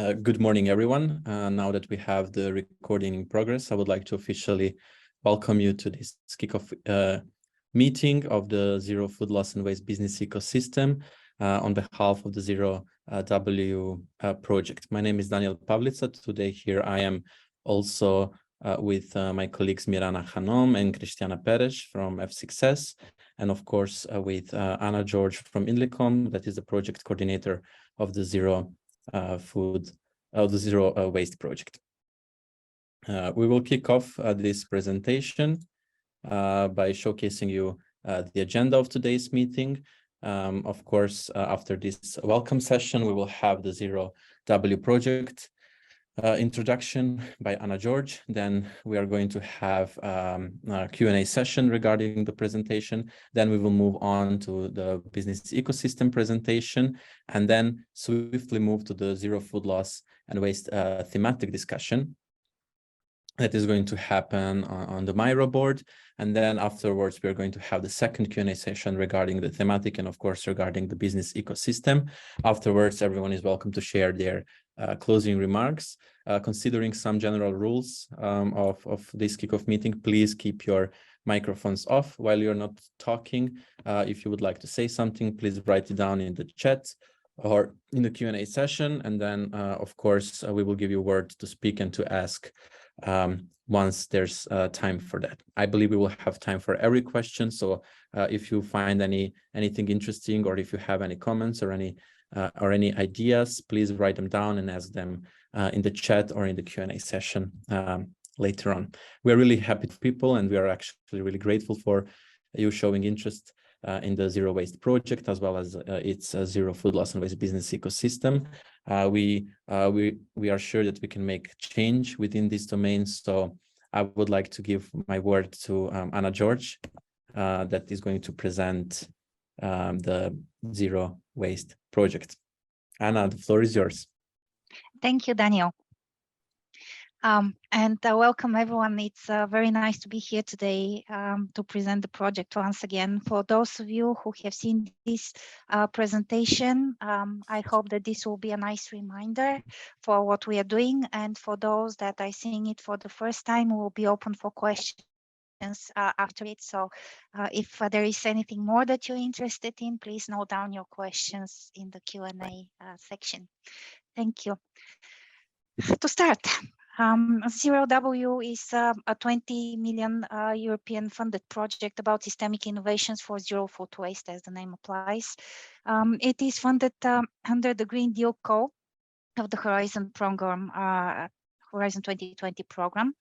Good morning, everyone. Now that we have the recording in progress, I would like to officially welcome you to this kickoff meeting of the Zero Food Loss and Waste Business Ecosystem on behalf of the ZeroW project. My name is Daniel Pavlica. Today here I am also with my colleagues Mirana Hanom and Cristiana Perez from F6S, and of course with Anna George from Inlicom, that is the project coordinator of the Zero Waste project. We will kick off this presentation by showcasing you the agenda of today's meeting. Of course, after this welcome session, we will have the ZeroW project introduction by Anna George. Then we are going to have a Q&A session regarding the presentation. Then we will move on to the business ecosystem presentation, and then swiftly move to the zero food loss and waste thematic discussion that is going to happen on the Miro board. And then afterwards, we are going to have the second Q&A session regarding the thematic and of course, regarding the business ecosystem. Afterwards, everyone is welcome to share their closing remarks. Considering some general rules of this kickoff meeting, please keep your microphones off while you're not talking. If you would like to say something, please write it down in the chat or in the Q&A session. And then, of course, we will give you a word to speak and to ask once there's time for that. I believe we will have time for every question. So if you find anything interesting, or if you have any comments or any ideas, please write them down and ask them in the chat or in the Q&A session later on. We're really happy people, and we are actually really grateful for you showing interest in the Zero Waste project, as well as its Zero Food Loss and Waste business ecosystem. We are sure that we can make change within this domain. So I would like to give my word to Anna George, that is going to present the Zero Waste project. Anna, the floor is yours. Thank you, Daniel. Welcome everyone. It's very nice to be here today to present the project once again. For those of you who have seen this presentation, I hope that this will be a nice reminder for what we are doing. And for those that are seeing it for the first time, we'll be open for questions after it. So if there is anything more that you're interested in, please note down your questions in the Q&A section. Thank you. To start, ZeroW is a 20 million European funded project about systemic innovations for zero food waste, as the name applies. It is funded under the Green Deal call of the Horizon program, Horizon 2020 program.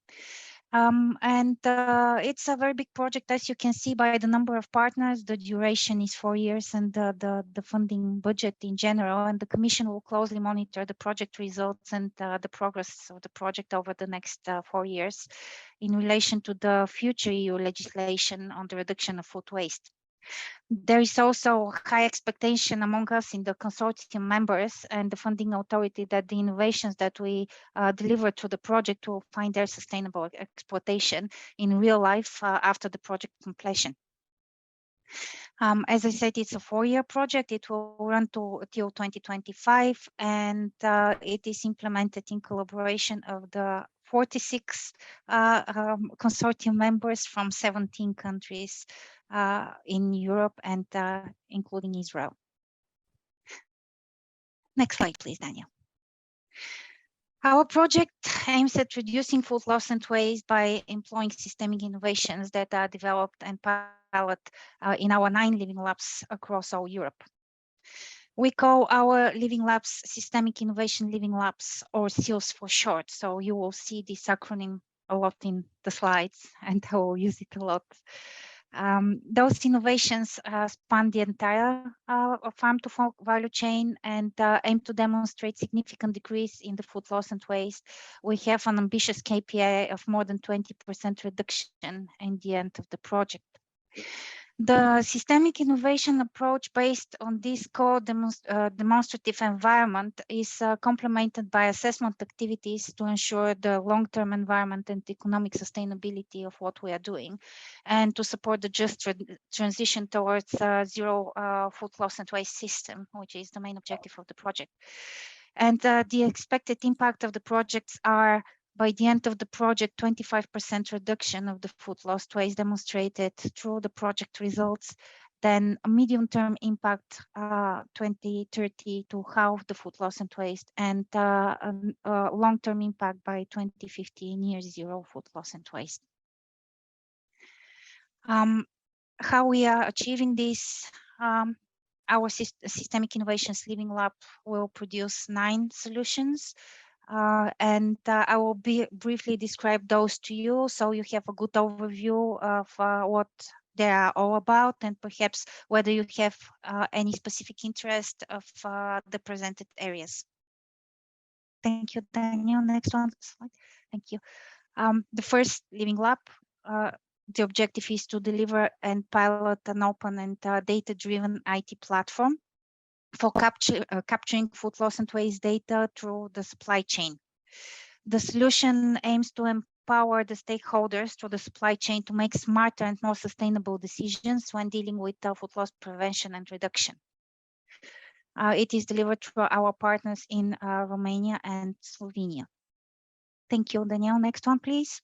It's a very big project, as you can see by the number of partners. The duration is 4 years, and the funding budget in general, and the Commission will closely monitor the project results and the progress of the project over the next 4 years in relation to the future EU legislation on the reduction of food waste. There is also high expectation among us in the consortium members and the funding authority that the innovations that we deliver to the project will find their sustainable exploitation in real life after the project completion. As I said, it's a 4-year project. It will run till 2025, and it is implemented in collaboration of the 46 consortium members from 17 countries in Europe and including Israel. Next slide, please, Daniel. Our project aims at reducing food loss and waste by employing systemic innovations that are developed and piloted in our 9 living labs across all Europe. We call our living labs Systemic Innovation Living Labs, or SILS for short. So you will see this acronym a lot in the slides, and I will use it a lot. Those innovations span the entire farm-to-fork value chain and aim to demonstrate significant decrease in the food loss and waste. We have an ambitious KPI of more than 20% reduction in the end of the project. The systemic innovation approach based on this core demonstrative environment is complemented by assessment activities to ensure the long-term environment and economic sustainability of what we are doing, and to support the just transition towards zero food loss and waste system, which is the main objective of the project. And the expected impact of the projects are, by the end of the project, 25% reduction of the food lost waste demonstrated through the project results, then a medium-term impact 2030 to halve the food loss and waste, and a long-term impact by 2050, near zero food loss and waste. How we are achieving this? Our Systemic Innovations Living Lab will produce 9 solutions, and I will briefly describe those to you, so you have a good overview of what they are all about, and perhaps whether you have any specific interest of the presented areas. Thank you, Daniel. Next one slide. Thank you. The first Living Lab, the objective is to deliver and pilot an open and data-driven IT platform for capturing food loss and waste data through the supply chain. The solution aims to empower the stakeholders through the supply chain to make smarter and more sustainable decisions when dealing with food loss prevention and reduction. It is delivered through our partners in Romania and Slovenia. Thank you, Danielle. Next one, please.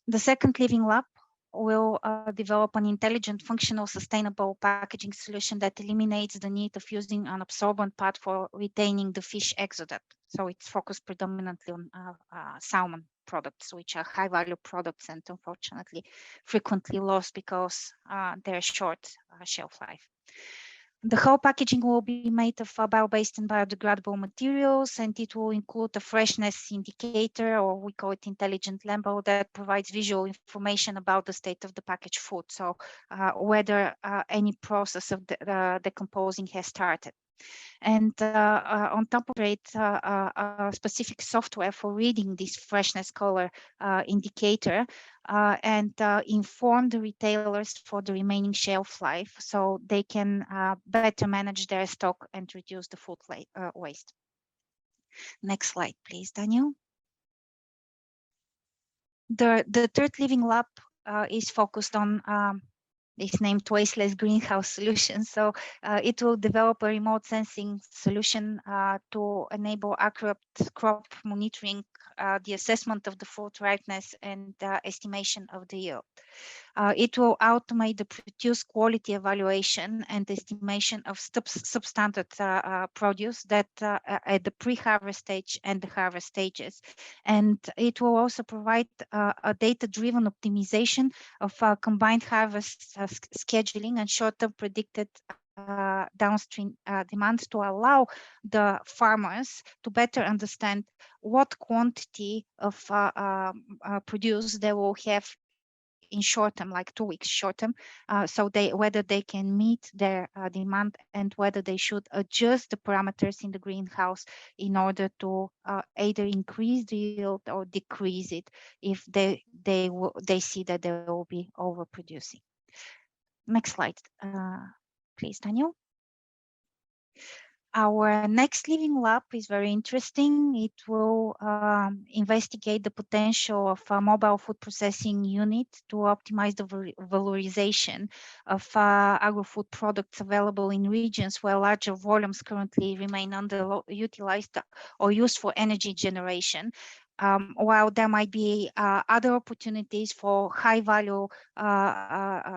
The second Living Lab will develop an intelligent, functional, sustainable packaging solution that eliminates the need of using an absorbent pad for retaining the fish exudate. So it's focused predominantly on salmon products, which are high-value products and unfortunately frequently lost because they're short shelf life. The whole packaging will be made of bio-based and biodegradable materials, and it will include a freshness indicator, or we call it intelligent label, that provides visual information about the state of the packaged food, so whether any process of decomposing has started. And on top of it, a specific software for reading this freshness color indicator and inform the retailers for the remaining shelf life, so they can better manage their stock and reduce the food waste. Next slide, please, Daniel. The third Living Lab is focused on is named Wasteless greenhouse solution. So it will develop a remote sensing solution to enable accurate crop monitoring, the assessment of the fruit ripeness, and estimation of the yield. It will automate the produce quality evaluation and estimation of substandard produce that at the pre-harvest stage and the harvest stages. And it will also provide a data-driven optimization of combined harvest scheduling and short-term predicted downstream demand to allow the farmers to better understand what quantity of produce they will have in short term, like 2 weeks short term, so whether they can meet their demand and whether they should adjust the parameters in the greenhouse in order to either increase the yield or decrease it if they see that they will be overproducing. Next slide, please, Daniel. Our next Living Lab is very interesting. It will investigate the potential of a mobile food processing unit to optimize the valorization of agro-food products available in regions where larger volumes currently remain underutilized or used for energy generation. While there might be other opportunities for high value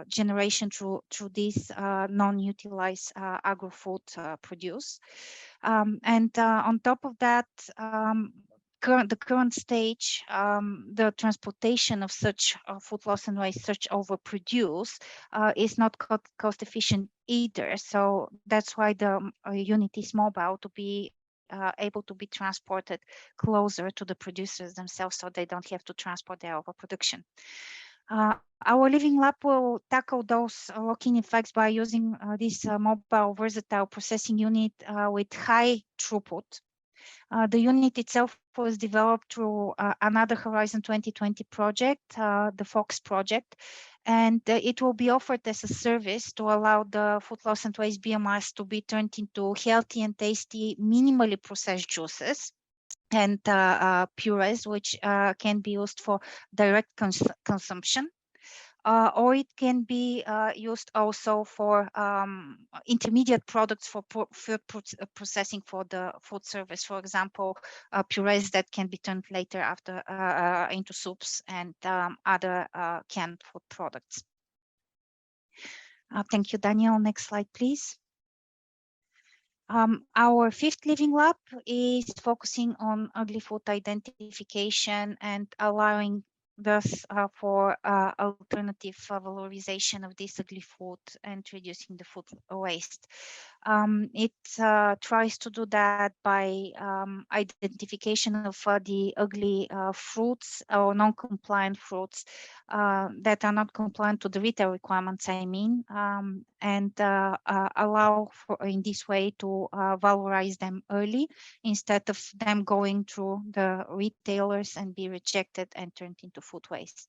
generation through these non-utilized agro-food produce. And on top of that, the current stage, the transportation of such food loss and waste, such overproduce, is not cost efficient either. So that's why the unit is mobile, to be able to be transported closer to the producers themselves, so they don't have to transport their overproduction. Our Living Lab will tackle those lock-in effects by using this mobile versatile processing unit with high throughput. The unit itself was developed through another Horizon 2020 project, the FOX project, and it will be offered as a service to allow the food loss and waste biomass to be turned into healthy and tasty, minimally processed juices and purees, which can be used for direct consumption. or it can be used also for intermediate products for food processing for the food service. For example, purees that can be turned later after into soups and other canned food products. Thank you, Daniel. Next slide, please. Our fifth living lab is focusing on ugly food identification and allowing thus for alternative valorization of this ugly food and reducing the food waste. It tries to do that by identification of the ugly fruits or non-compliant fruits that are not compliant to the retail requirements, I mean, and allow for in this way to valorize them early instead of them going through the retailers and be rejected and turned into food waste.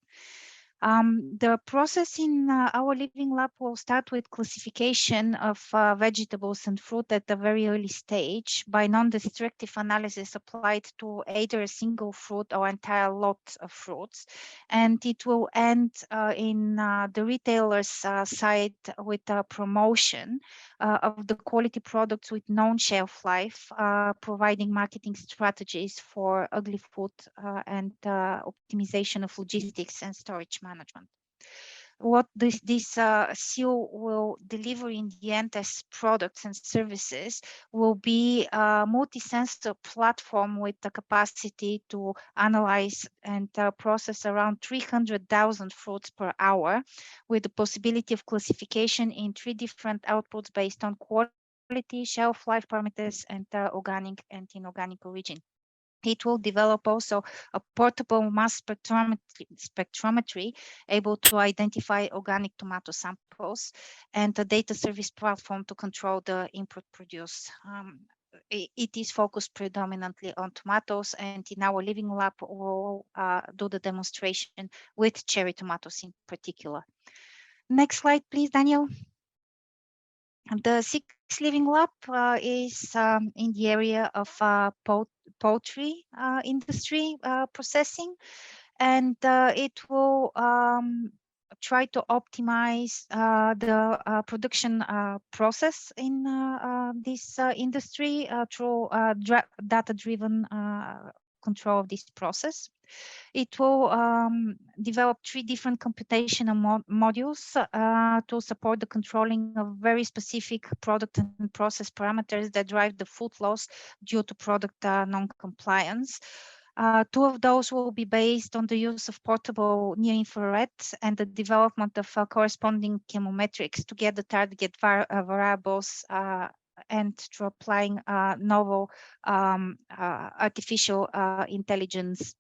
The process in our living lab will start with classification of vegetables and fruit at a very early stage by non-destructive analysis applied to either a single fruit or entire lot of fruits. And it will end in the retailer's side with a promotion of the quality products with known shelf life, providing marketing strategies for ugly food and optimization of logistics and storage management. What this seal will deliver in the end as products and services will be a multi-sensor platform with the capacity to analyze and process around 300,000 fruits per hour, with the possibility of classification in 3 different outputs based on quality, shelf life parameters, and organic and inorganic origin. It will develop also a portable mass spectrometry able to identify organic tomato samples and a data service platform to control the input produced. It is focused predominantly on tomatoes, and in our living lab we'll do the demonstration with cherry tomatoes in particular. Next slide, please, Daniel. The sixth living lab is in the area of poultry industry processing, and it will try to optimize the production process in this industry through data-driven control of this process. It will develop 3 different computational modules to support the controlling of very specific product and process parameters that drive the food loss due to product non-compliance. 2 of those will be based on the use of portable near-infrared and the development of corresponding chemometrics to get the target variables and through applying novel artificial intelligence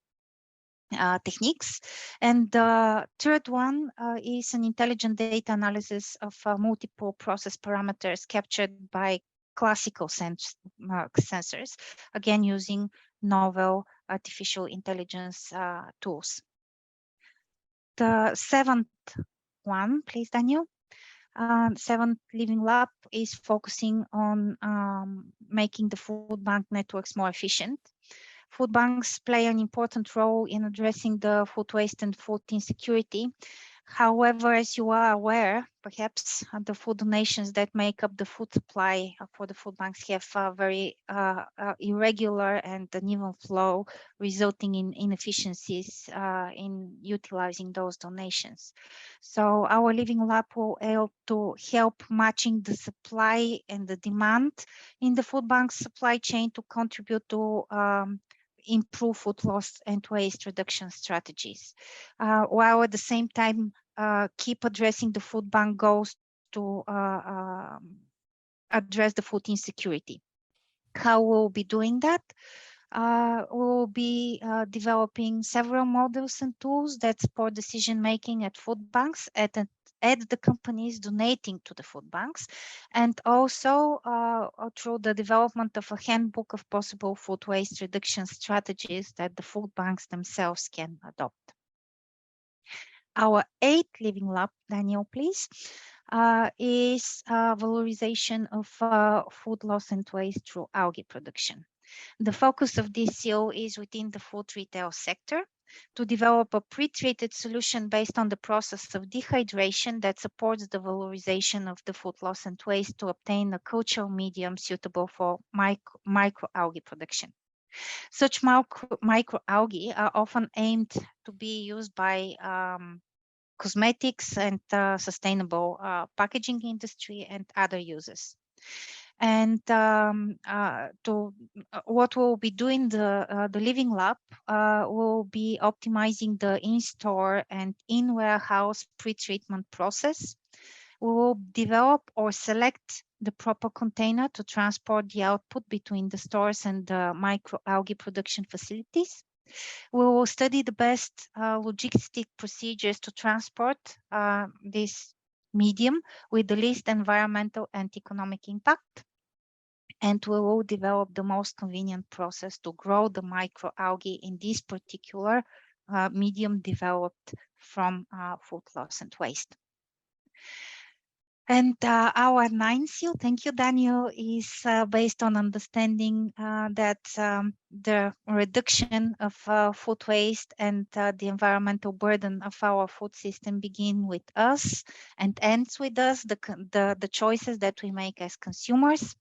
techniques. And the third one is an intelligent data analysis of multiple process parameters captured by classical sensors, again using novel artificial intelligence tools. The 7th one, please, Daniel. 7th living lab is focusing on making the food bank networks more efficient. Food banks play an important role in addressing the food waste and food insecurity. However, as you are aware, perhaps the food donations that make up the food supply for the food banks have very irregular and uneven flow, resulting in inefficiencies in utilizing those donations. So our living lab will help matching the supply and the demand in the food bank supply chain to contribute to improve food loss and waste reduction strategies, while at the same time keep addressing the food bank goals to address the food insecurity. How we'll be doing that? We'll be developing several models and tools that support decision making at food banks at the companies donating to the food banks, and also through the development of a handbook of possible food waste reduction strategies that the food banks themselves can adopt. Our 8th living lab, Daniel, please, is valorization of food loss and waste through algae production. The focus of this seal is within the food retail sector. to develop a pre-treated solution based on the process of dehydration that supports the valorization of the food loss and waste to obtain a cultural medium suitable for microalgae production. Such microalgae are often aimed to be used by cosmetics and sustainable packaging industry and other uses. And what we'll be doing, the Living Lab will be optimizing the in-store and in-warehouse pre-treatment process. We will develop or select the proper container to transport the output between the stores and the microalgae production facilities. We will study the best logistic procedures to transport this medium with the least environmental and economic impact. And we will develop the most convenient process to grow the microalgae in this particular medium developed from food loss and waste. And our 9th seal, thank you, Daniel, is based on understanding that the reduction of food waste and the environmental burden of our food system begin with us and ends with us, the choices that we make as consumers.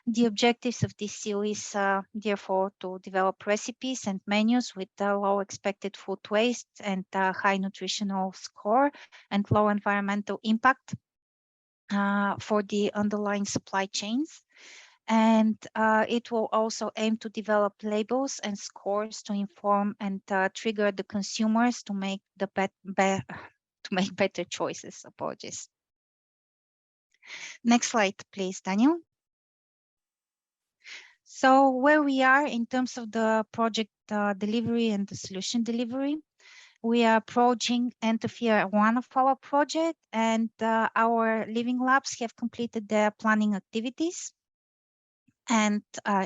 The objectives of this seal is therefore to develop recipes and menus with low expected food waste and high nutritional score and low environmental impact for the underlying supply chains. And it will also aim to develop labels and scores to inform and trigger the consumers to make better choices. Apologies. Next slide, please, Daniel. So where we are in terms of the project delivery and the solution delivery, we are approaching end of year 1 of our project, and our Living Labs have completed their planning activities. And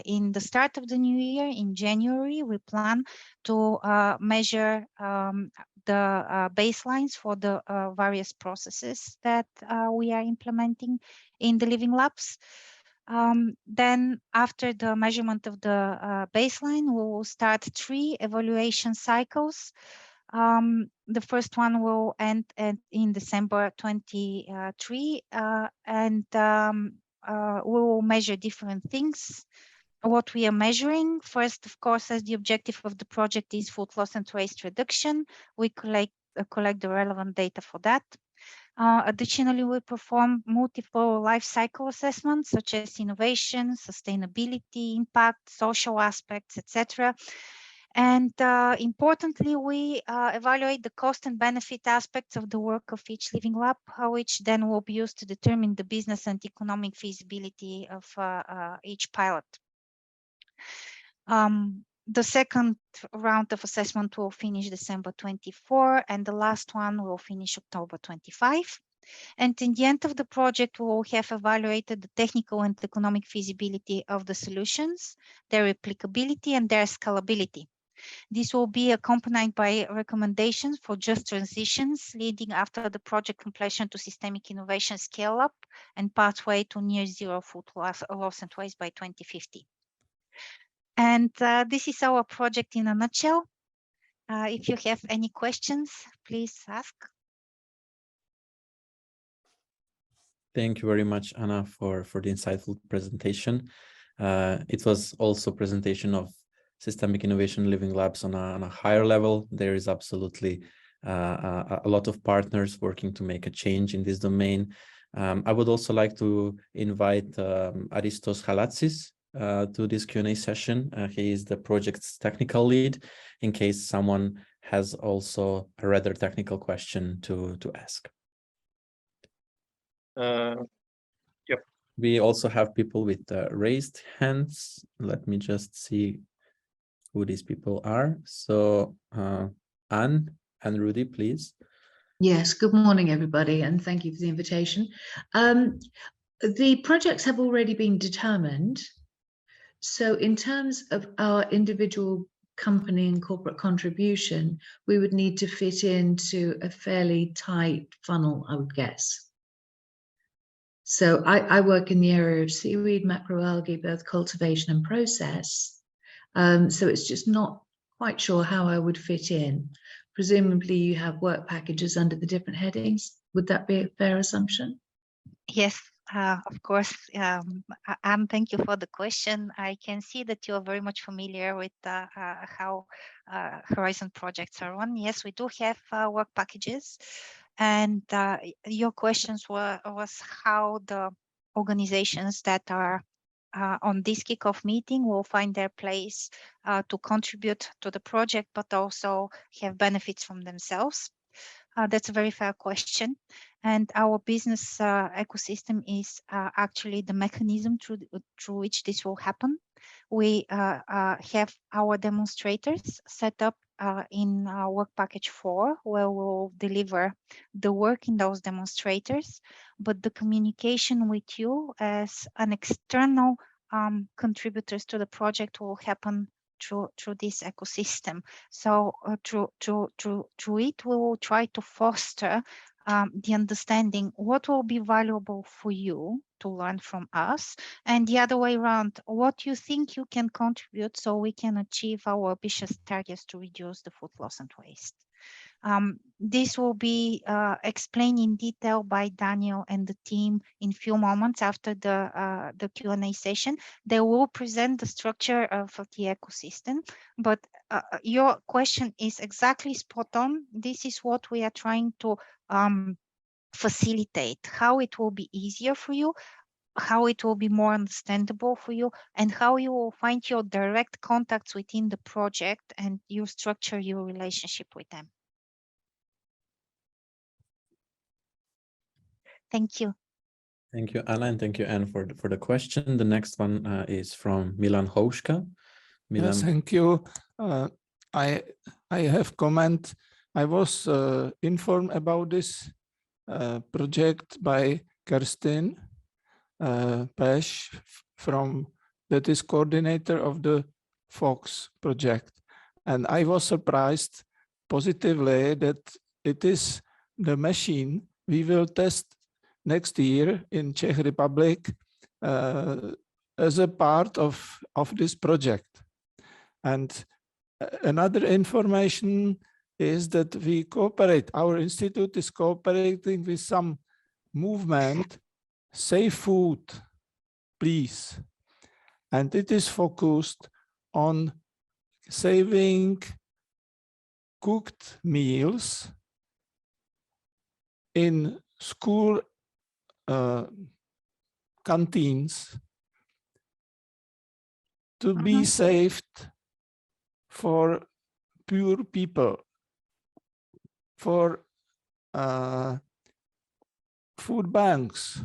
in the start of the new year, in January, we plan to measure the baselines for the various processes that we are implementing in the Living Labs. Then after the measurement of the baseline, we will start 3 evaluation cycles. The first one will end in December 23, and we will measure different things. What we are measuring, first, of course, as the objective of the project is food loss and waste reduction, we collect the relevant data for that. Additionally, we perform multiple life cycle assessments such as innovation, sustainability, impact, social aspects, etc. And importantly, we evaluate the cost and benefit aspects of the work of each Living Lab, which then will be used to determine the business and economic feasibility of each pilot. The second round of assessment will finish December 24, and the last one will finish October 25. And in the end of the project, we will have evaluated the technical and economic feasibility of the solutions, their applicability and their scalability. This will be accompanied by recommendations for just transitions leading after the project completion to systemic innovation scale up and pathway to near zero food loss and waste by 2050. And this is our project in a nutshell. If you have any questions, please ask. Thank you very much, Anna, for the insightful presentation. It was also a presentation of systemic innovation Living Labs on a higher level. There is absolutely a lot of partners working to make a change in this domain. I would also like to invite Aristos Halatsis to this Q&A session. He is the project's technical lead, in case someone has also a rather technical question to ask. Yep. We also have people with raised hands. Let me just see who these people are. So Anne and Rudy, please. Yes, good morning, everybody, and thank you for the invitation. The projects have already been determined. So in terms of our individual company and corporate contribution, we would need to fit into a fairly tight funnel, I would guess. So I work in the area of seaweed, macroalgae, both cultivation and process. So it's just not quite sure how I would fit in. Presumably you have work packages under the different headings. Would that be a fair assumption? Yes, of course. Anne, thank you for the question. I can see that you are very much familiar with how Horizon projects are run. Yes, we do have work packages. And your questions was how the organizations that are on this kickoff meeting will find their place to contribute to the project, but also have benefits from themselves. That's a very fair question. And our business ecosystem is actually the mechanism through which this will happen. We have our demonstrators set up in work package 4, where we'll deliver the work in those demonstrators, but the communication with you as an external contributors to the project will happen through this ecosystem. So through it, we will try to foster the understanding what will be valuable for you to learn from us, and the other way around, what you think you can contribute so we can achieve our ambitious targets to reduce the food loss and waste. This will be explained in detail by Daniel and the team in few moments after the Q&A session. They will present the structure of the ecosystem, but your question is exactly spot on. This is what we are trying to facilitate, how it will be easier for you, how it will be more understandable for you, and how you will find your direct contacts within the project and you structure your relationship with them. Thank you. Thank you, Anna, and thank you, Anne, for the question. The next one is from Milan Houška. Milan. Yes, thank you. I have comment. I was informed about this project by Kerstin Pesh that is coordinator of the Fox project, and I was surprised positively that it is the machine we will test next year in Czech Republic as a part of this project. And another information is that we cooperate, our institute is cooperating with some movement, Save Food, Please. And it is focused on saving cooked meals in school canteens to be saved for poor people, for food banks.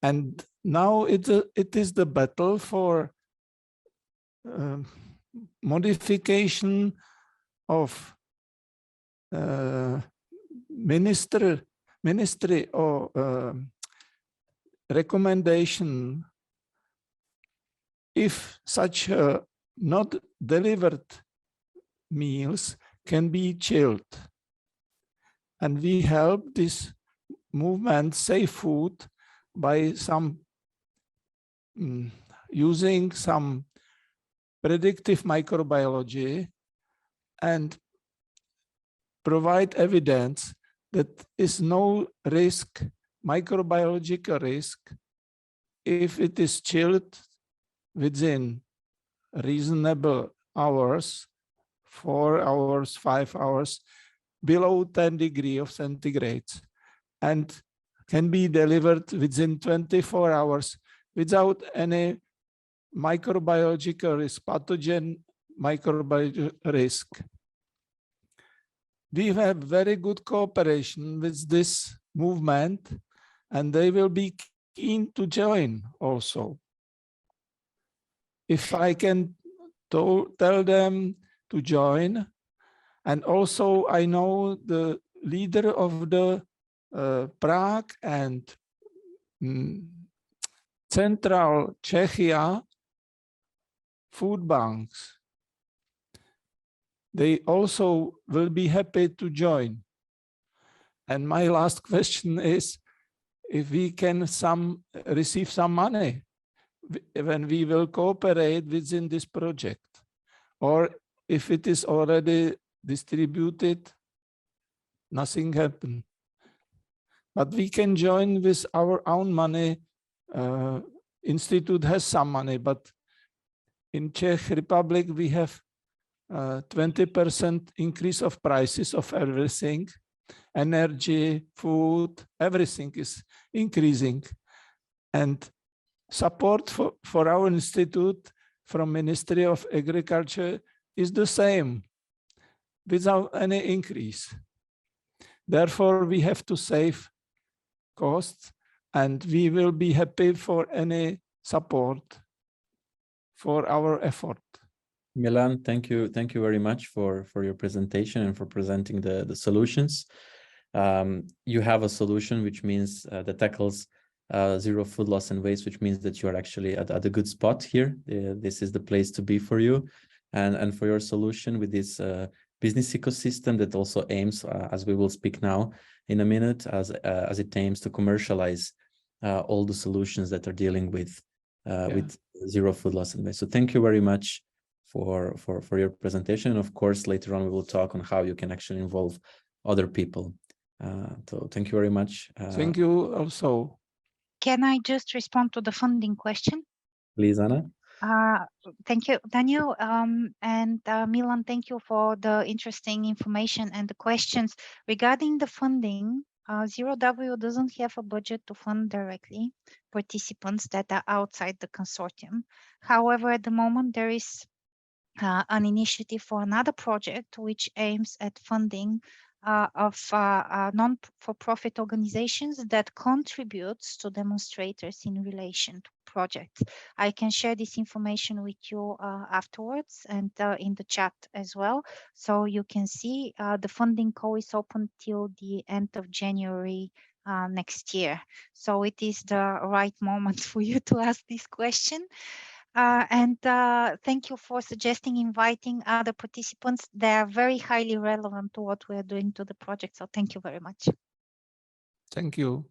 And now it is the battle for modification of ministry or recommendation if such not delivered meals can be chilled. And we help this movement Save Food by using some predictive microbiology and provide evidence that is no risk, microbiological risk, if it is chilled within reasonable hours, 4 hours, 5 hours, below 10 degrees of centigrade, and can be delivered within 24 hours without any microbiological risk, pathogen microbiological risk. We have very good cooperation with this movement, and they will be keen to join also. If I can tell them to join, and also I know the leader of the Prague and Central Czechia food banks. They also will be happy to join. And my last question is if we can receive some money when we will cooperate within this project. or if it is already distributed, nothing happened. But we can join with our own money. Institute has some money, but in Czech Republic, we have 20% increase of prices of everything. Energy, food, everything is increasing. And support for our institute from Ministry of Agriculture is the same, without any increase. Therefore, we have to save costs, and we will be happy for any support for our effort. Milan, thank you very much for your presentation and for presenting the solutions. You have a solution which means that tackles zero food loss and waste, which means that you are actually at a good spot here. This is the place to be for you, and for your solution with this business ecosystem that also aims, as we will speak now in a minute, as it aims to commercialize all the solutions that are dealing with zero food loss and waste. So thank you very much for your presentation. And of course, later on we will talk on how you can actually involve other people. So thank you very much. Thank you also. Can I just respond to the funding question? Please, Anna. Thank you, Daniel. And Milan, thank you for the interesting information and the questions. Regarding the funding, ZeroW doesn't have a budget to fund directly participants that are outside the consortium. However, at the moment, there is an initiative for another project which aims at funding of non-for-profit organizations that contributes to demonstrators in relation to projects. I can share this information with you afterwards and in the chat as well. So you can see the funding call is open till the end of January next year. So it is the right moment for you to ask this question. And thank you for suggesting inviting other participants. They are very highly relevant to what we're doing to the project. So thank you very much. Thank you.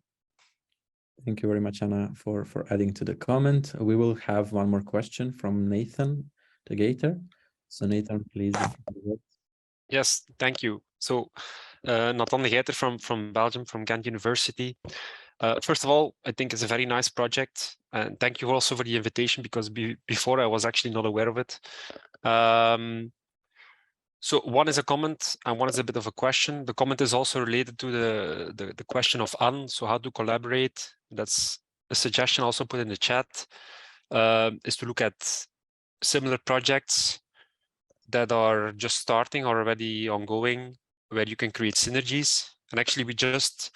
Thank you very much, Anna, for adding to the comment. We will have one more question from Nathan, the Gator. So Nathan, please. Yes, thank you. So Nathan de Geiter from Belgium, from Ghent University. First of all, I think it's a very nice project, and thank you also for the invitation, because before I was actually not aware of it. So one is a comment and one is a bit of a question. The comment is also related to the question of Anne, so how to collaborate. That's a suggestion also put in the chat, is to look at similar projects that are just starting or already ongoing, where you can create synergies. And actually we just,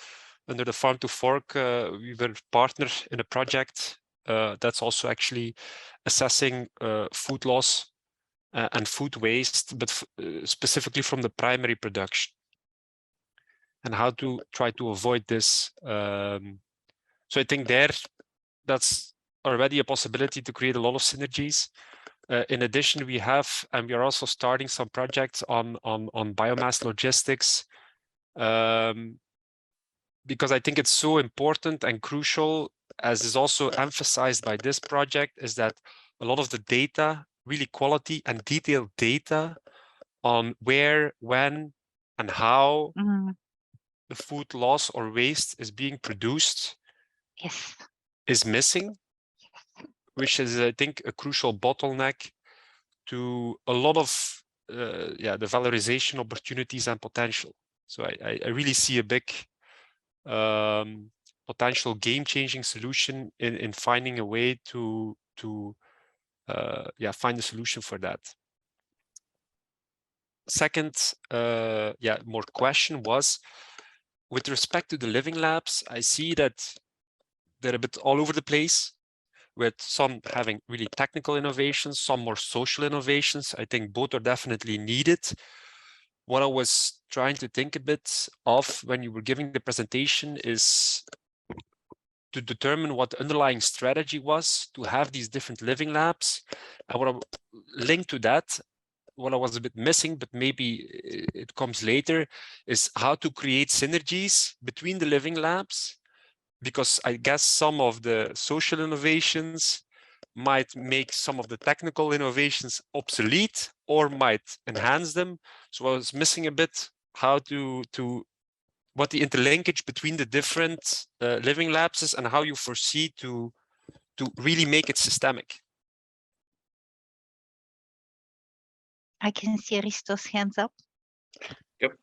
under the Farm to Fork, we were partner in a project that's also actually assessing food loss and food waste, but specifically from the primary production, and how to try to avoid this. So I think that's already a possibility to create a lot of synergies. In addition, we have, and we are also starting some projects on biomass logistics, because I think it's so important and crucial, as is also emphasized by this project, is that a lot of the data, really quality and detailed data on where, when, and how the food loss or waste is being produced is missing, which is, I think, a crucial bottleneck to a lot of the valorization opportunities and potential. So I really see a big potential game-changing solution in finding a way to find a solution for that. Second, more question was, with respect to the living labs, I see that they're a bit all over the place, with some having really technical innovations, some more social innovations. I think both are definitely needed. What I was trying to think a bit of when you were giving the presentation is to determine what the underlying strategy was to have these different living labs. And what I linked to that, what I was a bit missing, but maybe it comes later, is how to create synergies between the living labs. Because I guess some of the social innovations might make some of the technical innovations obsolete or might enhance them. So I was missing a bit how what the interlinkage between the different living labs is and how you foresee to really make it systemic. I can see Risto's hands up. Yep.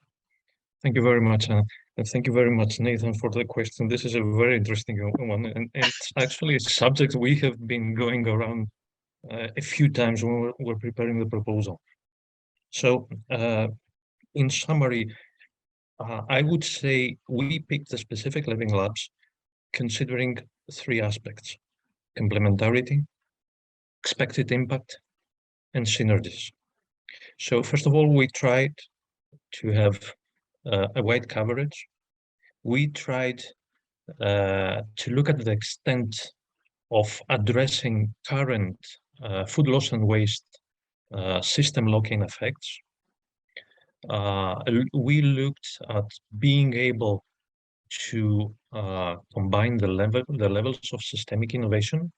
Thank you very much. And thank you very much, Nathan, for the question. This is a very interesting one. And it's actually a subject we have been going around a few times when we're preparing the proposal. So in summary, I would say we picked the specific living labs considering three aspects: complementarity, expected impact, and synergies. So first of all, we tried to have a wide coverage. We tried to look at the extent of addressing current food loss and waste system lock-in effects. We looked at being able to combine the levels of systemic innovation.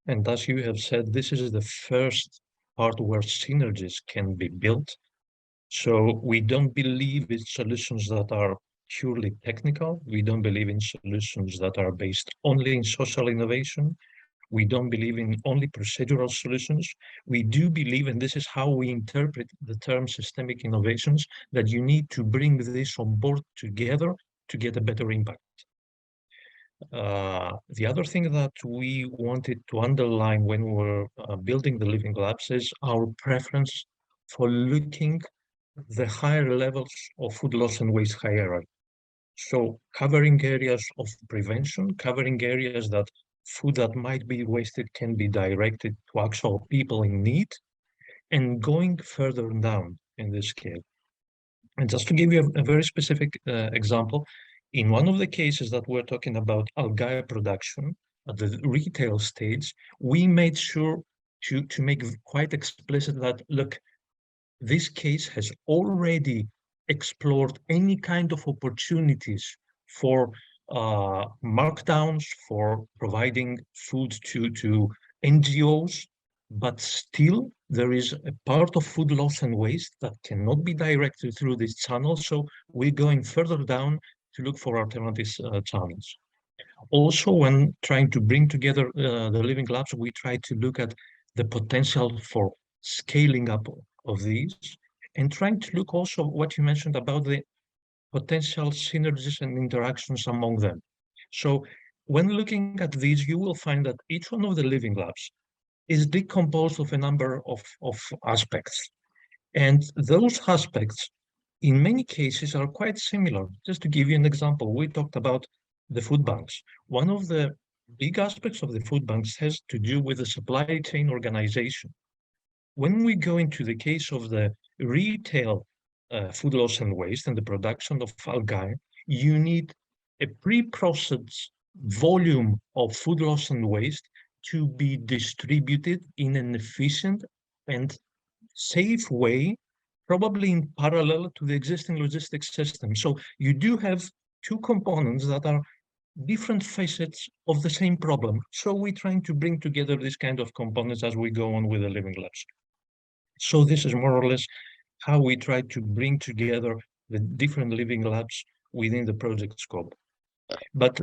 And as you have said, this is the first part where synergies can be built. So we don't believe in solutions that are purely technical. We don't believe in solutions that are based only in social innovation. We don't believe in only procedural solutions. We do believe, and this is how we interpret the term systemic innovations, that you need to bring this on board together to get a better impact. The other thing that we wanted to underline when we're building the living labs is our preference for looking the higher levels of food loss and waste hierarchy. So covering areas of prevention, covering areas that food that might be wasted can be directed to actual people in need, and going further down in this scale. And just to give you a very specific example, in one of the cases that we're talking about algae production at the retail stage, we made sure to make quite explicit that, look, this case has already explored any kind of opportunities for markdowns, for providing food to NGOs, but still there is a part of food loss and waste that cannot be directed through this channel. So we're going further down to look for alternative channels. Also, when trying to bring together the living labs, we try to look at the potential for scaling up of these, and trying to look also what you mentioned about the potential synergies and interactions among them. So when looking at these, you will find that each one of the living labs is decomposed of a number of aspects. And those aspects, in many cases, are quite similar. Just to give you an example, we talked about the food banks. One of the big aspects of the food banks has to do with the supply chain organization. When we go into the case of the retail food loss and waste and the production of algae, you need a pre-processed volume of food loss and waste to be distributed in an efficient and safe way, probably in parallel to the existing logistics system. So you do have two components that are different facets of the same problem. So we're trying to bring together this kind of components as we go on with the living labs. So this is more or less how we try to bring together the different living labs within the project scope. But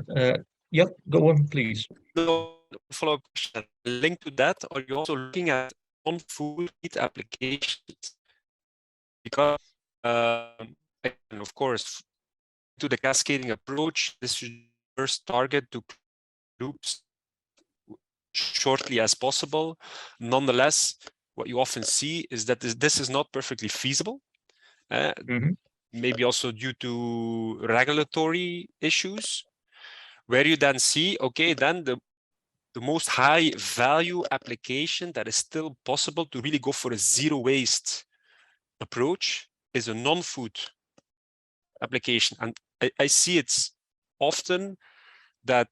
yeah, go on, please. No follow-up question. Linked to that, are you also looking at non-food applications? Because, and of course, to the cascading approach, this should first target to loops shortly as possible. Nonetheless, what you often see is that this is not perfectly feasible. Maybe also due to regulatory issues, where you then see, okay, then the most high value application that is still possible to really go for a zero waste approach is a non-food application. And I see it's often that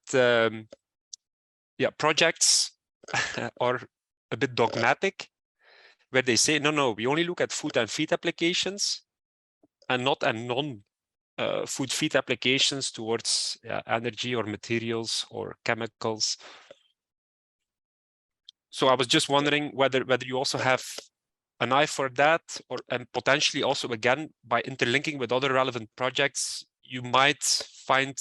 projects are a bit dogmatic, where they say, no, we only look at food and feed applications and not at non-food feed applications towards energy or materials or chemicals. So I was just wondering whether you also have an eye for that, or and potentially also, again, by interlinking with other relevant projects, you might find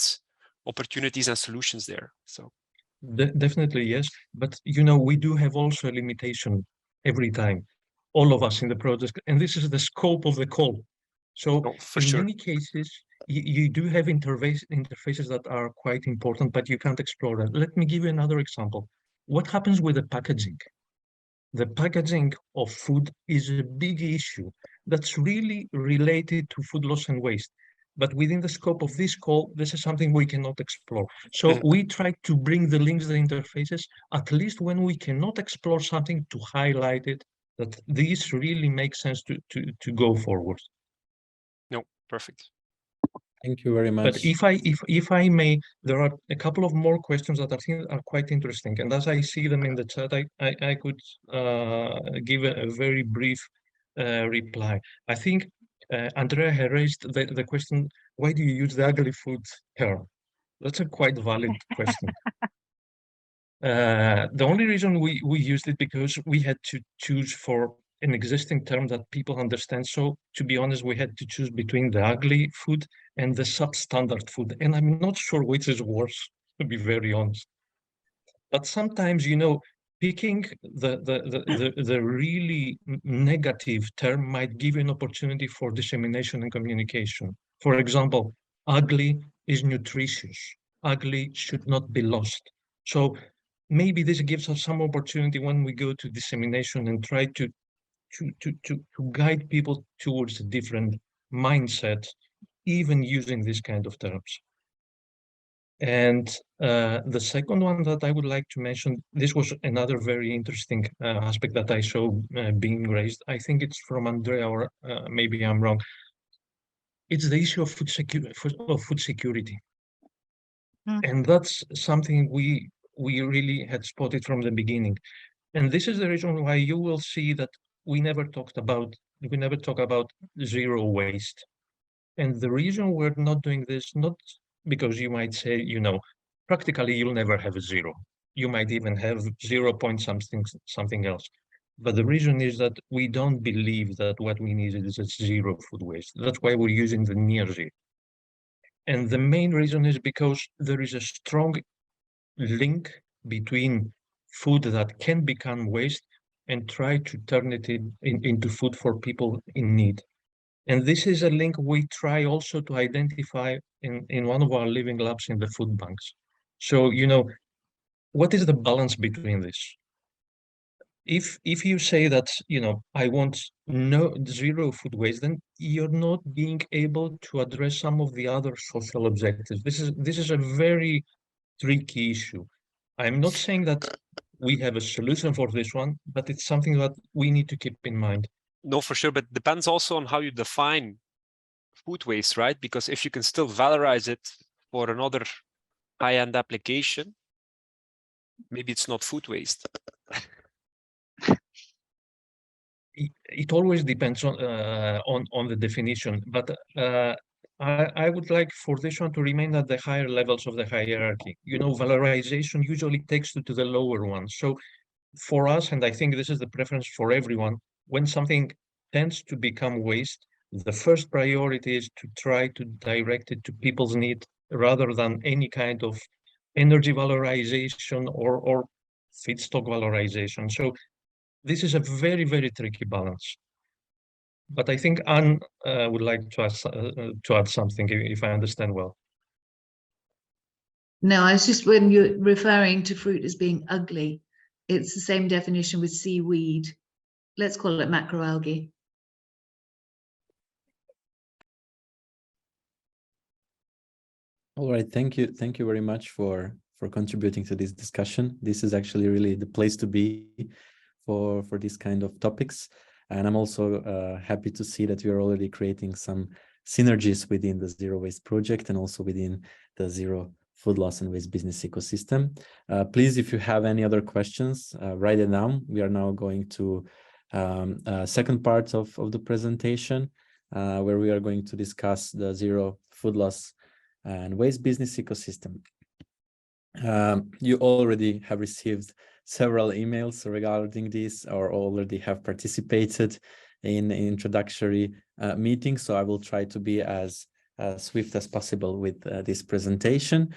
opportunities and solutions there. So Definitely, yes. But you know, we do have also a limitation every time, all of us in the project, and this is the scope of the call. So for in sure. many cases, you do have interfaces that are quite important, but you can't explore them. Let me give you another example. What happens with the packaging? The packaging of food is a big issue that's really related to food loss and waste. But within the scope of this call, this is something we cannot explore. So we try to bring the links, the interfaces, at least when we cannot explore something, to highlight it, that these really make sense to go forward. No, perfect. Thank you very much. But if I may, there are a couple of more questions that I think are quite interesting. And as I see them in the chat, I could give a very brief reply. I think Andrea had raised the question, why do you use the ugly food term? That's a quite valid question. The only reason we used it because we had to choose for an existing term that people understand. So to be honest, we had to choose between the ugly food and the substandard food. And I'm not sure which is worse, to be very honest. But sometimes, you know, picking the really negative term might give you an opportunity for dissemination and communication. For example, ugly is nutritious. Ugly should not be lost. So maybe this gives us some opportunity when we go to dissemination and try to guide people towards a different mindset, even using these kind of terms. And the second one that I would like to mention, this was another very interesting aspect that I saw being raised. I think it's from Andrea, or maybe I'm wrong. It's the issue of food security. And that's something we really had spotted from the beginning. And this is the reason why you will see that we never talk about zero waste. And the reason we're not doing this, not because you might say, you know, practically you'll never have a zero. You might even have 0 point something else. But the reason is that we don't believe that what we need is a zero food waste. That's why we're using the near zero. And the main reason is because there is a strong link between food that can become waste and try to turn it into food for people in need. And this is a link we try also to identify in one of our living labs in the food banks. So, you know, what is the balance between this? If you say that, you know, I want zero food waste, then you're not being able to address some of the other social objectives. This is a very tricky issue. I'm not saying that we have a solution for this one, but it's something that we need to keep in mind. No, for sure, but depends also on how you define food waste, right? Because if you can still valorize it for another high-end application, maybe it's not food waste. It always depends on the definition, but I would like for this one to remain at the higher levels of the hierarchy. You know, valorization usually takes you to the lower one. So for us, and I think this is the preference for everyone, when something tends to become waste, the first priority is to try to direct it to people's need rather than any kind of energy valorization or feedstock valorization. So this is a very, very tricky balance. But I think Anne would like to add something, if I understand well. No, it's just when you're referring to fruit as being ugly, it's the same definition with seaweed. Let's call it macroalgae. All right, thank you very much for contributing to this discussion. This is actually really the place to be for these kind of topics. And I'm also happy to see that we are already creating some synergies within the Zero Waste project and also within the Zero Food Loss and Waste Business Ecosystem. Please, if you have any other questions, write it down. We are now going to second part of the presentation, where we are going to discuss the Zero Food Loss and Waste Business Ecosystem. You already have received several emails regarding this or already have participated in introductory meetings. So I will try to be as swift as possible with this presentation.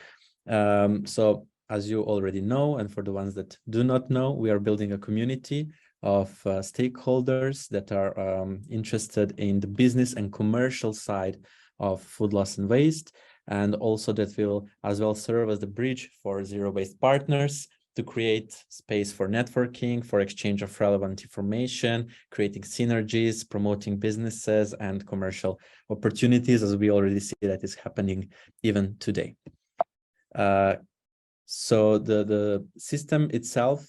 So as you already know, and for the ones that do not know, we are building a community of stakeholders that are interested in the business and commercial side of food loss and waste, and also that will as well serve as the bridge for zero waste partners to create space for networking, for exchange of relevant information, creating synergies, promoting businesses and commercial opportunities, as we already see that is happening even today. So the system itself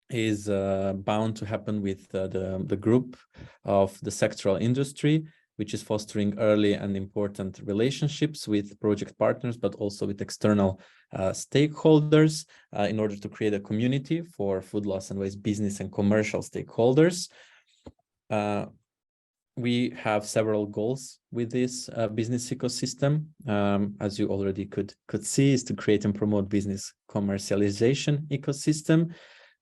is bound to happen with the group of the sectoral industry, which is fostering early and important relationships with project partners, but also with external stakeholders in order to create a community for food loss and waste business and commercial stakeholders. We have several goals with this business ecosystem. As you already could see, is to create and promote business commercialization ecosystem,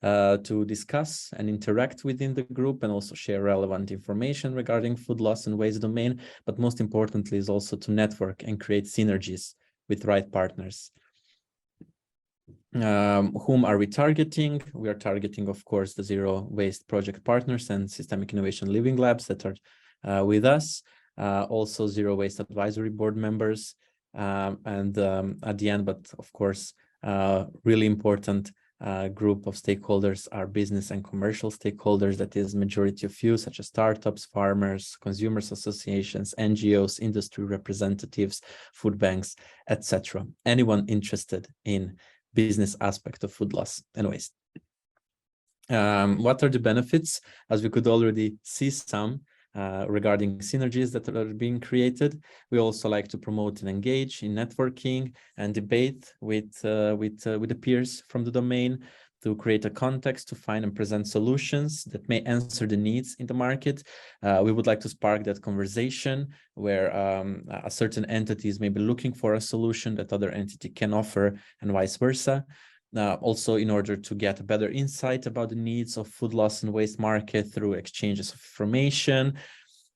to discuss and interact within the group and also share relevant information regarding food loss and waste domain. But most importantly is also to network and create synergies with right partners. Whom are we targeting? We are targeting, of course, the zero waste project partners and systemic innovation living labs that are with us. Also zero waste advisory board members. And at the end, but of course, really important group of stakeholders are business and commercial stakeholders, that is majority of you, such as startups, farmers, consumers associations, NGOs, industry representatives, food banks, etc. Anyone interested in business aspect of food loss and waste. What are the benefits? As we could already see some regarding synergies that are being created. We also like to promote and engage in networking and debate with the peers from the domain, to create a context to find and present solutions that may answer the needs in the market. We would like to spark that conversation where a certain entities may be looking for a solution that other entity can offer, and vice versa. Also, in order to get a better insight about the needs of food loss and waste market through exchanges of information.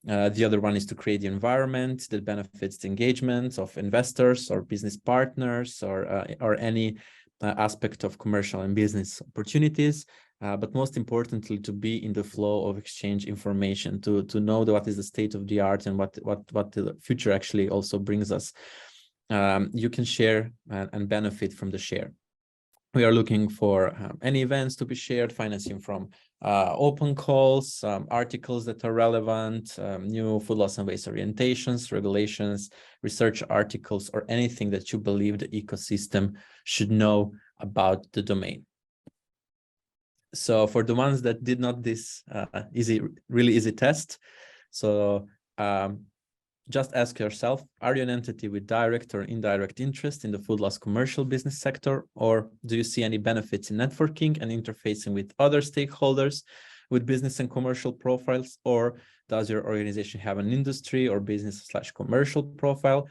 The other one is to create the environment that benefits the engagement of investors or business partners or any aspect of commercial and business opportunities. But most importantly, to be in the flow of exchange information, to know what is the state of the art and what the future actually also brings us. You can share and benefit from the share. We are looking for any events to be shared, financing from open calls, articles that are relevant, new food loss and waste orientations, regulations, research articles, or anything that you believe the ecosystem should know about the domain. So for the ones that did not this really easy test, so just ask yourself, are you an entity with direct or indirect interest in the food loss commercial business sector? Or do you see any benefits in networking and interfacing with other stakeholders with business and commercial profiles? Or does your organization have an industry or business/commercial profile?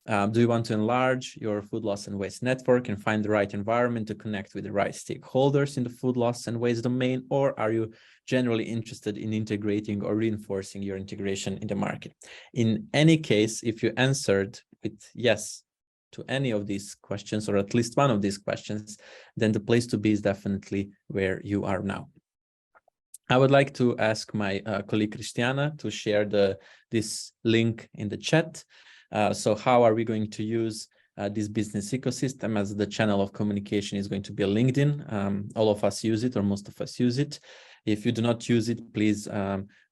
Do you want to enlarge your food loss and waste network and find the right environment to connect with the right stakeholders in the food loss and waste domain? Or are you generally interested in integrating or reinforcing your integration in the market? In any case, if you answered with yes to any of these questions, or at least one of these questions, then the place to be is definitely where you are now. I would like to ask my colleague Christiana to share this link in the chat. So how are we going to use this business ecosystem? As the channel of communication is going to be a LinkedIn. All of us use it, or most of us use it. If you do not use it, please,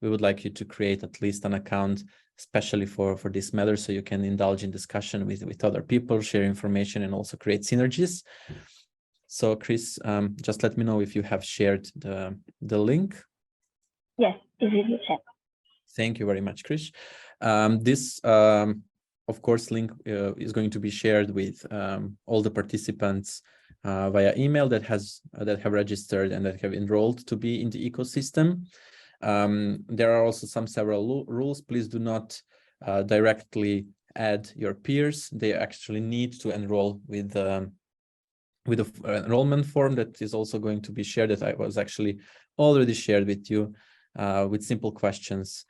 we would like you to create at least an account, especially for this matter, so you can indulge in discussion with other people, share information, and also create synergies. So Chris, just let me know if you have shared the link. Yes, it is shared. Thank you very much, Chris. This of course, link is going to be shared with all the participants via email that have registered and that have enrolled to be in the ecosystem. There are also several rules. Please do not directly add your peers. They actually need to enroll with with an enrollment form that is also going to be shared, that I was actually already shared with you, with simple questions.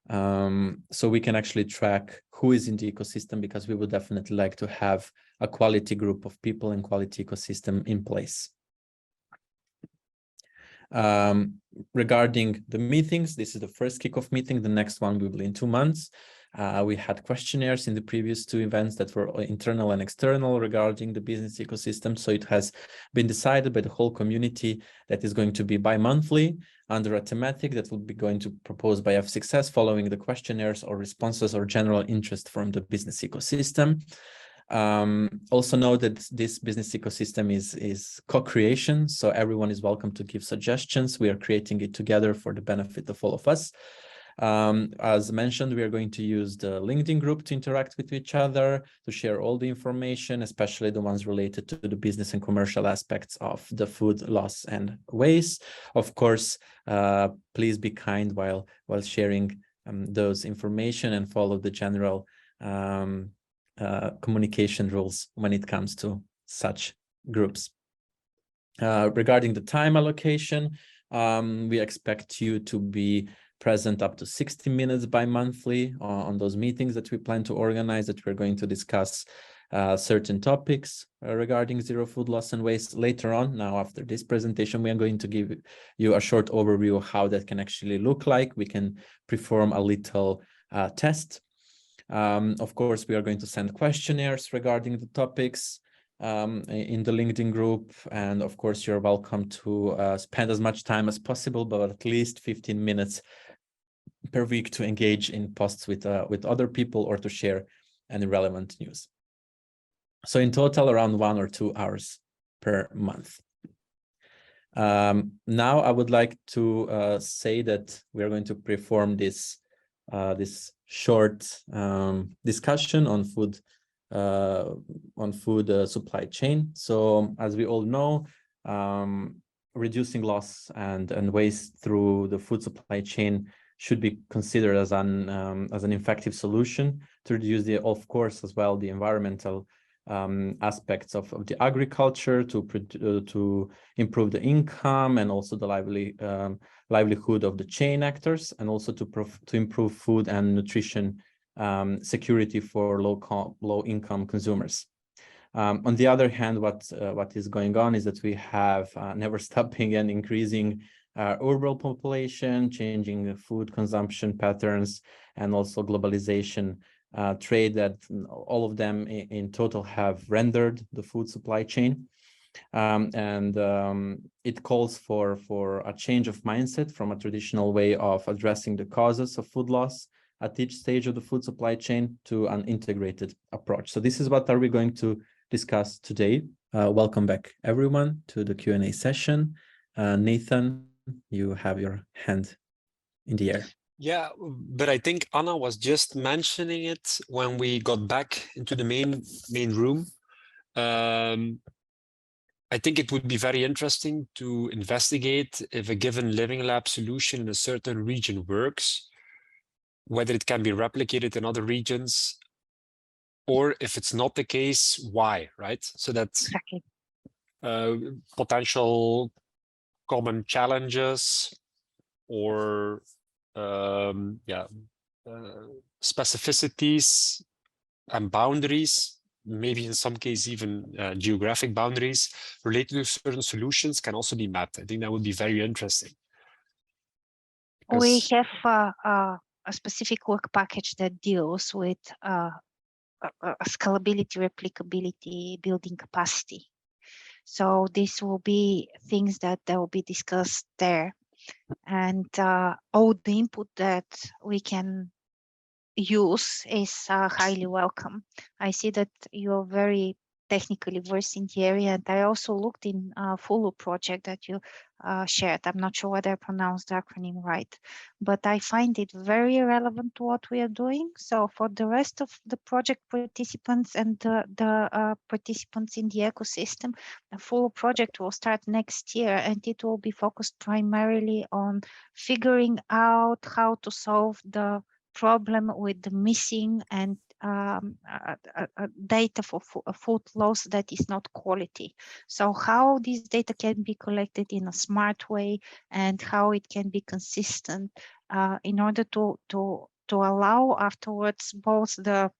So we can actually track who is in the ecosystem, because we would definitely like to have a quality group of people and quality ecosystem in place. Regarding the meetings, this is the first kickoff meeting. The next one will be in 2 months. We had questionnaires in the previous 2 events that were internal and external regarding the business ecosystem. So it has been decided by the whole community that is going to be bi-monthly under a thematic that will be going to propose by F6S, following the questionnaires or responses or general interest from the business ecosystem. Also know that this business ecosystem is co-creation, so everyone is welcome to give suggestions. We are creating it together for the benefit of all of us. As mentioned, we are going to use the LinkedIn group to interact with each other, to share all the information, especially the ones related to the business and commercial aspects of the food loss and waste. Of course, please be kind while sharing those information, and follow the general communication rules when it comes to such groups. Regarding the time allocation, we expect you to be present up to 60 minutes bi-monthly on those meetings that we plan to organize, that we're going to discuss certain topics regarding zero food loss and waste. Later on, now after this presentation, we are going to give you a short overview of how that can actually look like. We can perform a little test. Of course, we are going to send questionnaires regarding the topics in the LinkedIn group. And of course, you're welcome to spend as much time as possible, but at least 15 minutes per week to engage in posts with other people, or to share any relevant news. So in total, around 1 or 2 hours per month. Now I would like to say that we are going to perform this short discussion on food supply chain. So as we all know, reducing loss and waste through the food supply chain should be considered as an effective solution to reduce of course, as well, the environmental aspects of the agriculture, to improve the income and also the livelihood of the chain actors, and also to improve food and nutrition security for low income consumers. On the other hand, what is going on is that we have never stopping and increasing urban population, changing food consumption patterns, and also globalization, trade, that all of them in total have rendered the food supply chain. It calls for a change of mindset from a traditional way of addressing the causes of food loss at each stage of the food supply chain to an integrated approach. So this is what are we going to discuss today. Welcome back, everyone, to the Q&A session. Nathan, you have your hand in the air. Yeah, but I think Anna was just mentioning it when we got back into the main room. I think it would be very interesting to investigate if a given living lab solution in a certain region works, whether it can be replicated in other regions, or if it's not the case, why, right? So that's Exactly. Potential common challenges or specificities and boundaries, maybe in some cases even geographic boundaries related to certain solutions can also be mapped. I think that would be very interesting. We have a specific work package that deals with scalability, replicability, building capacity. So this will be things that will be discussed there. And all the input that we can use is highly welcome. I see that you're very technically versed in the area, and I also looked in Fulu project that you shared. I'm not sure whether I pronounced the acronym right, but I find it very relevant to what we are doing. So for the rest of the project participants and the participants in the ecosystem, the Fulu project will start next year, and it will be focused primarily on figuring out how to solve the problem with the missing and data for food loss that is not quality. So how this data can be collected in a smart way and how it can be consistent in order to allow afterwards both the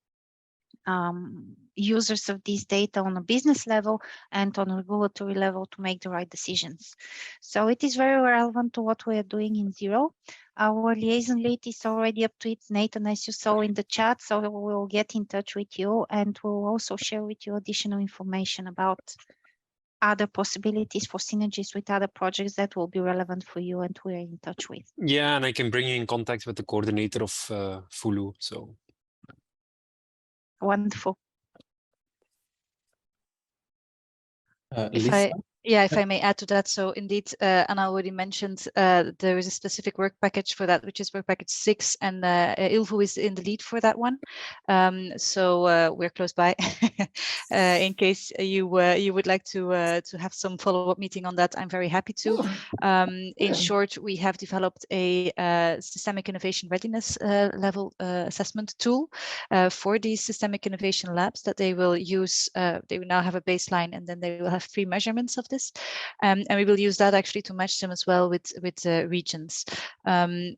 users of this data on a business level and on a regulatory level to make the right decisions. So it is very relevant to what we are doing in Zero. Our liaison lead is already up to it, Nathan, as you saw in the chat, so we'll get in touch with you and we'll also share with you additional information about other possibilities for synergies with other projects that will be relevant for you and we're in touch with. Yeah, and I can bring you in contact with the coordinator of Fulu. So wonderful. Lisa? If I may add to that, so indeed, Anna already mentioned there is a specific work package for that, which is work package 6, and Ilvo is in the lead for that one. So we're close by. In case you would like to have some follow-up meeting on that, I'm very happy to. In short, we have developed a systemic innovation readiness level assessment tool for these systemic innovation labs that they will use. They will now have a baseline, and then they will have 3 measurements of this. And we will use that actually to match them as well with regions. We're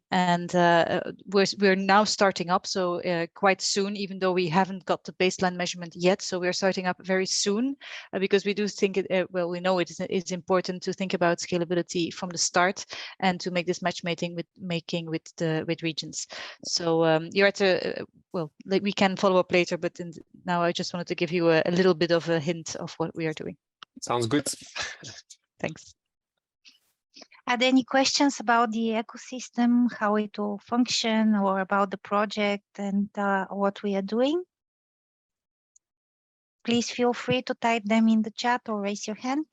now starting up, so quite soon, even though we haven't got the baseline measurement yet. So we're starting up very soon because we do think we know it is important to think about scalability from the start and to make this matchmaking with regions. So you're at we can follow up later, but now I just wanted to give you a little bit of a hint of what we are doing. sounds good. Thanks. Are there any questions about the ecosystem, how it will function, or about the project and what we are doing? Please feel free to type them in the chat or raise your hand.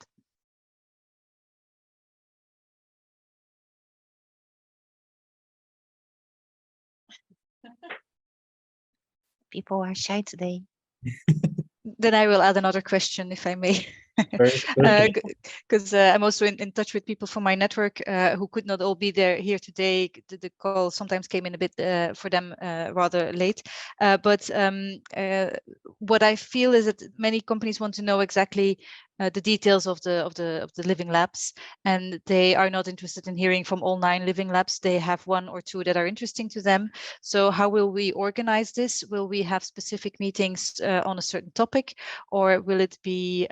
People are shy today. Then I will add another question, if I may. Because I'm also in touch with people from my network who could not all be here today. The call sometimes came in a bit for them rather late. But what I feel is that many companies want to know exactly the details of the living labs, and they are not interested in hearing from all 9 living labs. They have 1 or 2 that are interesting to them. So how will we organize this? Will we have specific meetings on a certain topic, or will it be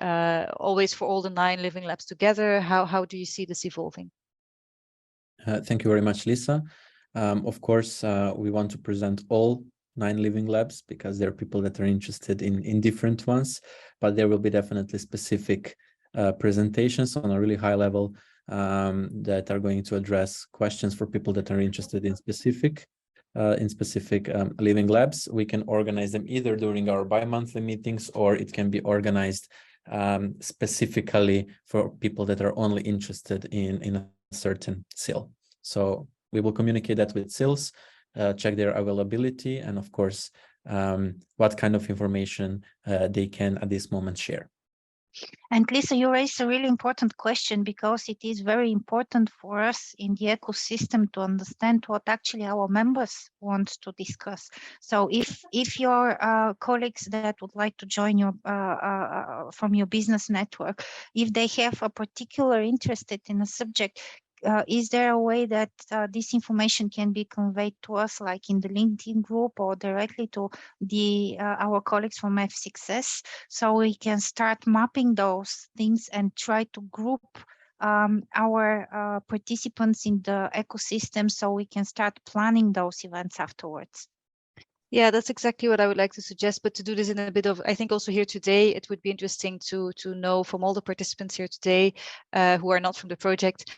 always for all the 9 living labs together? How do you see this evolving? Thank you very much, Lisa. Of course, we want to present all 9 living labs because there are people that are interested in different ones, but there will be definitely specific presentations on a really high level that are going to address questions for people that are interested in specific living labs. We can organize them either during our bi-monthly meetings, or it can be organized specifically for people that are only interested in a certain SIL. So we will communicate that with SILs, check their availability, and of course, what kind of information they can at this moment share. And Lisa, you raised a really important question, because it is very important for us in the ecosystem to understand what actually our members want to discuss. So if your colleagues that would like to join your from your business network, if they have a particular interest in a subject, is there a way that this information can be conveyed to us, like in the LinkedIn group or directly to our colleagues from F6S, so we can start mapping those things and try to group our participants in the ecosystem so we can start planning those events afterwards? Yeah, that's exactly what I would like to suggest. But to do this in a bit of, I think also here today, it would be interesting to know from all the participants here today who are not from the project,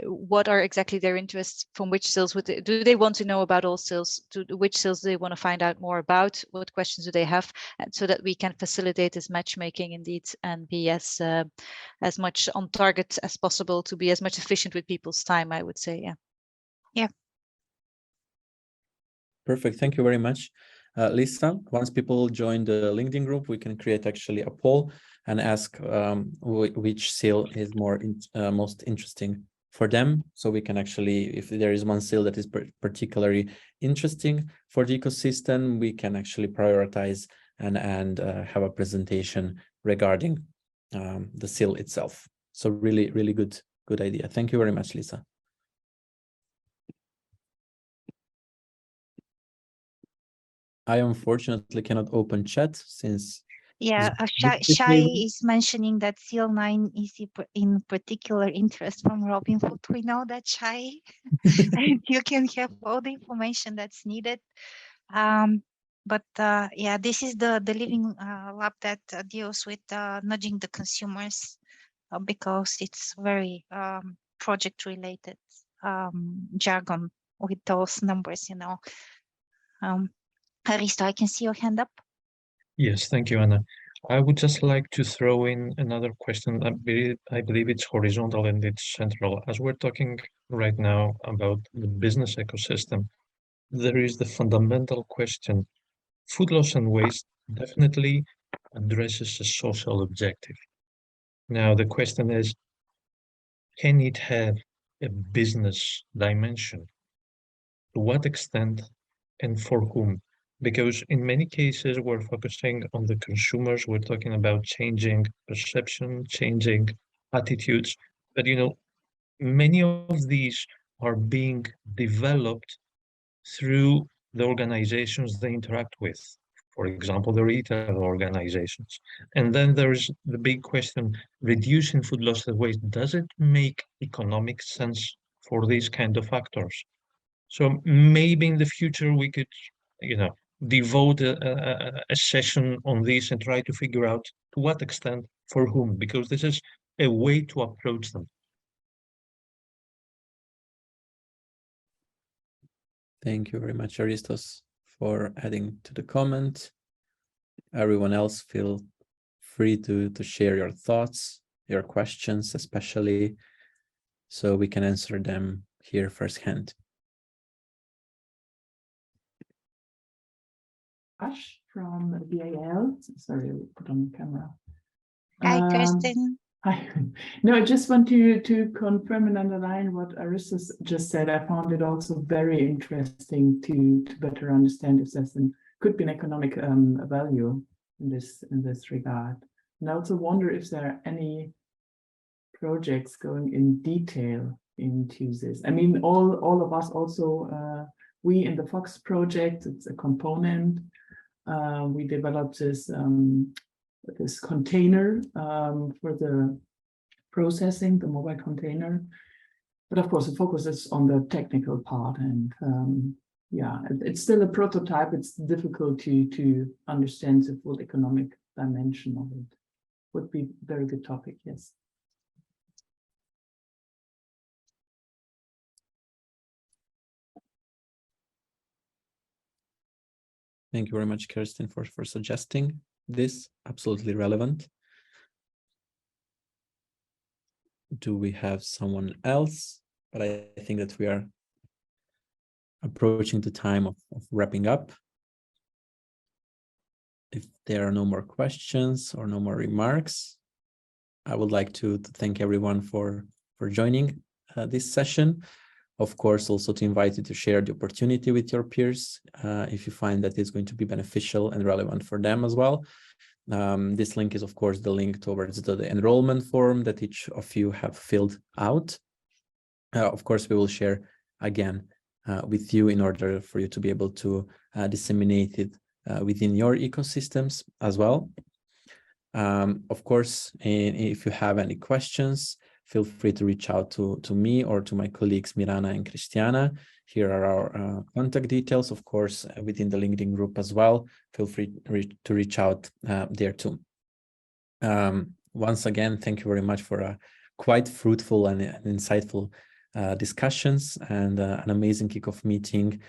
what are exactly their interests, from which SILs do they want to know about all SILs, which SILs do they want to find out more about, what questions do they have, and so that we can facilitate this matchmaking indeed and be as much on target as possible, to be as much efficient with people's time, I would say. Yeah. Perfect. Thank you very much, Lisa. Once people join the LinkedIn group, we can create actually a poll and ask which SIL is most interesting for them. So we can actually, if there is one seal that is particularly interesting for the ecosystem, we can actually prioritize and have a presentation regarding the seal itself. So really, really good idea. Thank you very much, Lisa. I unfortunately cannot open chat since. Yeah, Shai is mentioning that CL9 is in particular interest from Robinhood. We know that, Shai. And you can have all the information that's needed. But yeah, this is the living lab that deals with nudging the consumers because it's very project related jargon with those numbers, you know. Haristo, I can see your hand up. Yes, thank you, Anna. I would just like to throw in another question. I believe it's horizontal and it's central. As we're talking right now about the business ecosystem, there is the fundamental question. Food loss and waste definitely addresses a social objective. Now, the question is, can it have a business dimension? To what extent and for whom? Because in many cases, we're focusing on the consumers. We're talking about changing perception, changing attitudes. But, you know, many of these are being developed through the organizations they interact with. For example, the retail organizations. And then there's the big question, reducing food loss and waste. Does it make economic sense for these kind of actors? So maybe in the future we could, you know, devote a session on this and try to figure out to what extent, for whom, because this is a way to approach them. Thank you very much, Aristos, for adding to the comment. Everyone else, feel free to share your thoughts, your questions, especially, so we can answer them here firsthand. Ash from BAL. Sorry, I put on the camera. Hi, Kirsten. Hi. No, I just want to confirm and underline what Aristos just said. I found it also very interesting to better understand if there's could be an economic value in this regard. And I also wonder if there are any projects going in detail into this. I mean, all of us also, we in the Fox project, it's a component. We developed this container for the processing, the mobile container. But of course, the focus is on the technical part. And yeah, it's still a prototype. It's difficult to understand the full economic dimension of it. Would be a very good topic, yes. Thank you very much, Kirsten, for suggesting this. Absolutely relevant. Do we have someone else? But I think that we are approaching the time of wrapping up. If there are no more questions or no more remarks, I would like to thank everyone for joining this session. Of course, also to invite you to share the opportunity with your peers if you find that it's going to be beneficial and relevant for them as well. This link is, of course, the link towards the enrollment form that each of you have filled out. Of course, we will share again with you in order for you to be able to disseminate it within your ecosystems as well. Of course, if you have any questions, feel free to reach out to me or to my colleagues Mirana and Christiana. Here are our contact details, of course, within the LinkedIn group as well. Feel free to reach out there too. Once again, thank you very much for quite fruitful and insightful discussions and an amazing kickoff meeting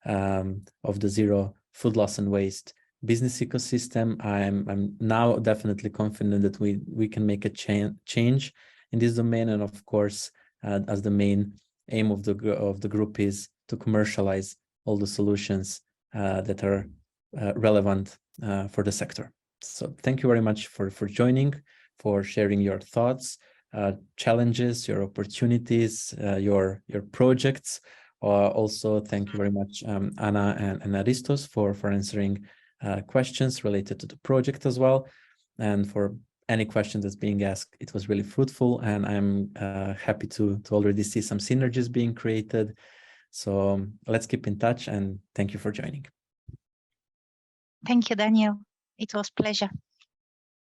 of the Zero Food Loss and Waste business ecosystem. I'm now definitely confident that we can make a change in this domain, and of course, as the main aim of the group is to commercialize all the solutions that are relevant for the sector. So thank you very much for joining, for sharing your thoughts. challenges, your opportunities, your projects. Also, thank you very much, Anna and Aristos, for answering questions related to the project as well, and for any question that's being asked. It was really fruitful, and I'm happy to already see some synergies being created. So let's keep in touch, and thank you for joining. Thank you, Daniel. It was a pleasure.